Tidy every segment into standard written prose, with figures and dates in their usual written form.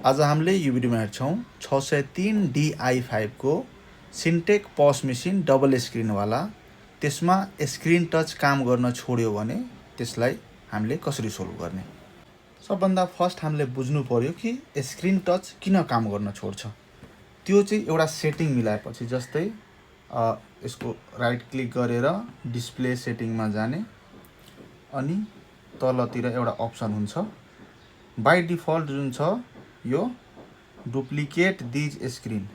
आज हामीले यो भिडियोमा हेर्छौँ 603 DI5 को सिन्टेक पस मेसिन डबल स्क्रिनवाला त्यसमा स्क्रिन टच काम गर्न छोड्यो भने त्यसलाई हामीले कसरी सोल्भ गर्ने। सबभन्दा फर्स्ट हामीले बुझ्नु पर्यो कि स्क्रिन टच किन काम गर्न छोड्छ। त्यो चाहिँ एउटा सेटिङ मिलाएपछि, जस्तै यसको राइट क्लिक गरेर डिस्प्ले सेटिङमा जाने अनि तलतिर एउटा अप्सन हुन्छ बाइ डिफल्ट जुन छ यो duplicate these screen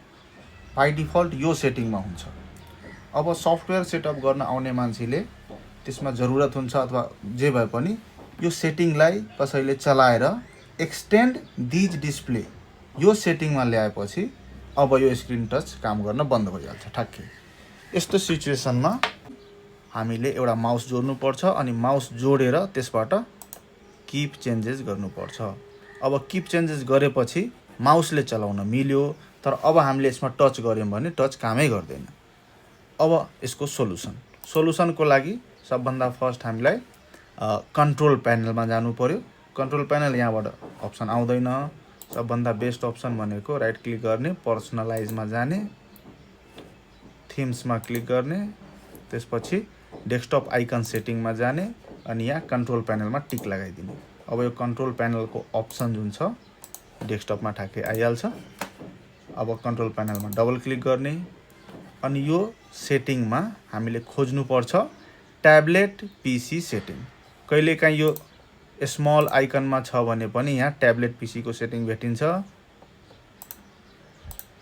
by default यो सेटिङमा हुन्छ। अब सफ्टवेयर सेटअप गर्न आउने मान्छेले त्यसमा जरुरत हुन्छ अथवा जे भए पनि यो सेटिङलाई कसैले चलाएर एक्सटेन्ड दिज डिस्प्ले यो सेटिङमा ल्याएपछि अब यो स्क्रिन टच काम गर्न बन्द भइहाल्छ ठ्याक्कै। यस्तो सिचुएसनमा हामीले एउटा माउस जोड्नुपर्छ अनि माउस जोडेर त्यसबाट कीप चेन्जेस गर्नुपर्छ। अब कीप चेन्जेस गरेपछि माउसले चलाउन मिल्यो, तर अब हामीले यसमा टच गर्यौं भने टच कामै गर्दैन। अब यसको सोलुसनको लागि सबभन्दा फर्स्ट हामीलाई कन्ट्रोल प्यानलमा जानु पर्यो। कन्ट्रोल प्यानल यहाँबाट अप्सन आउँदैन। सबभन्दा बेस्ट अप्सन भनेको राइट क्लिक गर्ने, पर्सनलाइजमा जाने, थिम्समा क्लिक गर्ने, त्यसपछि डेस्कटप आइकन सेटिङमा जाने अनि यहाँ कन्ट्रोल प्यानलमा टिक लगाइदिने। अब यो कन्ट्रोल प्यानलको अप्सन जुन छ डेस्कटपमा ठ्याक्कै आइहाल्छ। अब कन्ट्रोल प्यानलमा डबल क्लिक गर्ने अनि यो सेटिङमा हामीले खोज्नुपर्छ ट्याब्लेट पीसी सेटिङ। कहिलेकाहीँ यो स्मल आइकनमा छ भने पनि यहाँ ट्याब्लेट पीसी को सेटिङ भेटिन्छ।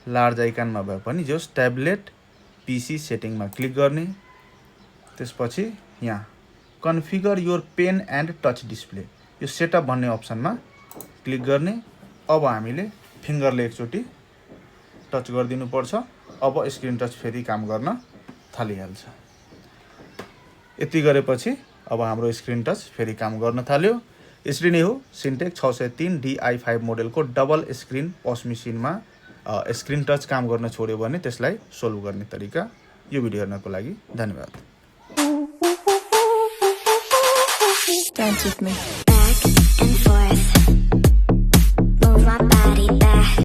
लार्ज आइकनमा भए पनि जस ट्याब्लेट पीसी सेटिङमा क्लिक गर्ने, त्यसपछि यहाँ configure your pen and touch display यो सेटअप भन्ने अप्सनमा क्लिक गर्ने। अब हामीले फिङ्गरले एकचोटि टच गरिदिनु पर्छ। अब स्क्रिन टच फेरि काम गर्न थालिहाल्छ। यति गरेपछि अब हाम्रो स्क्रिन टच फेरि काम गर्न थाल्यो। यसरी नै हो सिन्टेक 603 DI5 मोडेलको डबल स्क्रिन पस मेसिनमा स्क्रिन टच काम गर्न छोड्यो भने त्यसलाई सोल्भ गर्ने तरिका। यो भिडियो हेर्नको लागि धन्यवाद। Dance with me. Back and forth.